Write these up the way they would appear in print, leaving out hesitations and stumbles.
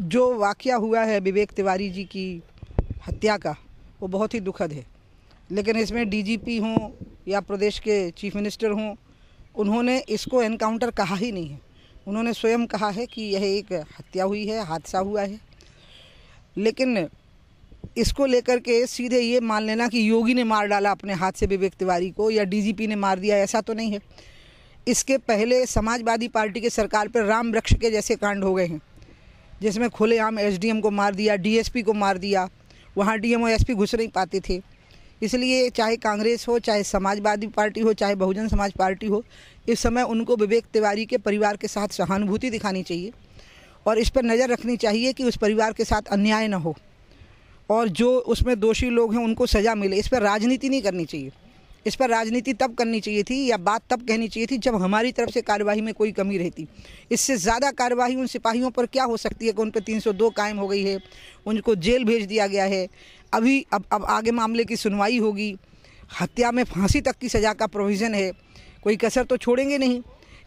जो वाक़या हुआ है विवेक तिवारी जी की हत्या का, वो बहुत ही दुखद है। लेकिन इसमें डीजीपी हों या प्रदेश के चीफ मिनिस्टर हों, उन्होंने इसको एनकाउंटर कहा ही नहीं है। उन्होंने स्वयं कहा है कि यह एक हत्या हुई है, हादसा हुआ है। लेकिन इसको लेकर के सीधे ये मान लेना कि योगी ने मार डाला अपने हाथ से विवेक तिवारी को या डीजीपी ने मार दिया, ऐसा तो नहीं है। इसके पहले समाजवादी पार्टी की सरकार पर राम वृक्ष के जैसे कांड हो गए हैं, जिसमें खुलेआम एसडीएम को मार दिया, डीएसपी को मार दिया। वहाँ डीएम और एसपी घुस नहीं पाते थे। इसलिए चाहे कांग्रेस हो, चाहे समाजवादी पार्टी हो, चाहे बहुजन समाज पार्टी हो, इस समय उनको विवेक तिवारी के परिवार के साथ सहानुभूति दिखानी चाहिए और इस पर नज़र रखनी चाहिए कि उस परिवार के साथ अन्याय न हो और जो उसमें दोषी लोग हैं उनको सज़ा मिले। इस पर राजनीति नहीं करनी चाहिए। इस पर राजनीति तब करनी चाहिए थी या बात तब कहनी चाहिए थी जब हमारी तरफ से कार्यवाही में कोई कमी रहती। इससे ज़्यादा कार्यवाही उन सिपाहियों पर क्या हो सकती है कि उन पर 302 कायम हो गई है, उनको जेल भेज दिया गया है। अब आगे मामले की सुनवाई होगी। हत्या में फांसी तक की सज़ा का प्रोविज़न है, कोई कसर तो छोड़ेंगे नहीं।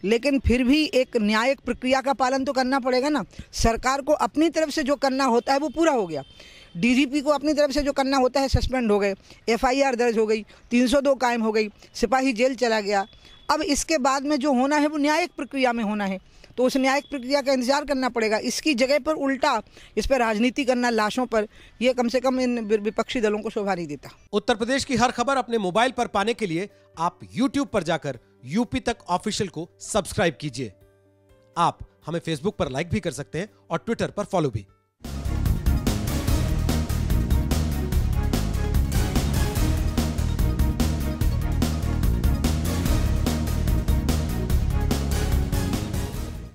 लेकिन फिर भी एक न्यायिक प्रक्रिया का पालन तो करना पड़ेगा ना। सरकार को अपनी तरफ से जो करना होता है वो पूरा हो गया। डीजीपी को अपनी तरफ से जो करना होता है सस्पेंड हो गए, एफआईआर दर्ज हो गई, 302 कायम हो गई, सिपाही जेल चला गया। अब इसके बाद में जो होना है वो न्यायिक प्रक्रिया में होना है, तो उस न्यायिक प्रक्रिया का इंतजार करना पड़ेगा। इसकी जगह पर उल्टा इस पर राजनीति करना लाशों पर, यह कम से कम इन विपक्षी दलों को शोभा नहीं देता। उत्तर प्रदेश की हर खबर अपने मोबाइल पर पाने के लिए आप YouTube पर जाकर यूपी तक ऑफिशियल को सब्सक्राइब कीजिए। आप हमें फेसबुक पर लाइक भी कर सकते हैं और ट्विटर पर फॉलो भी।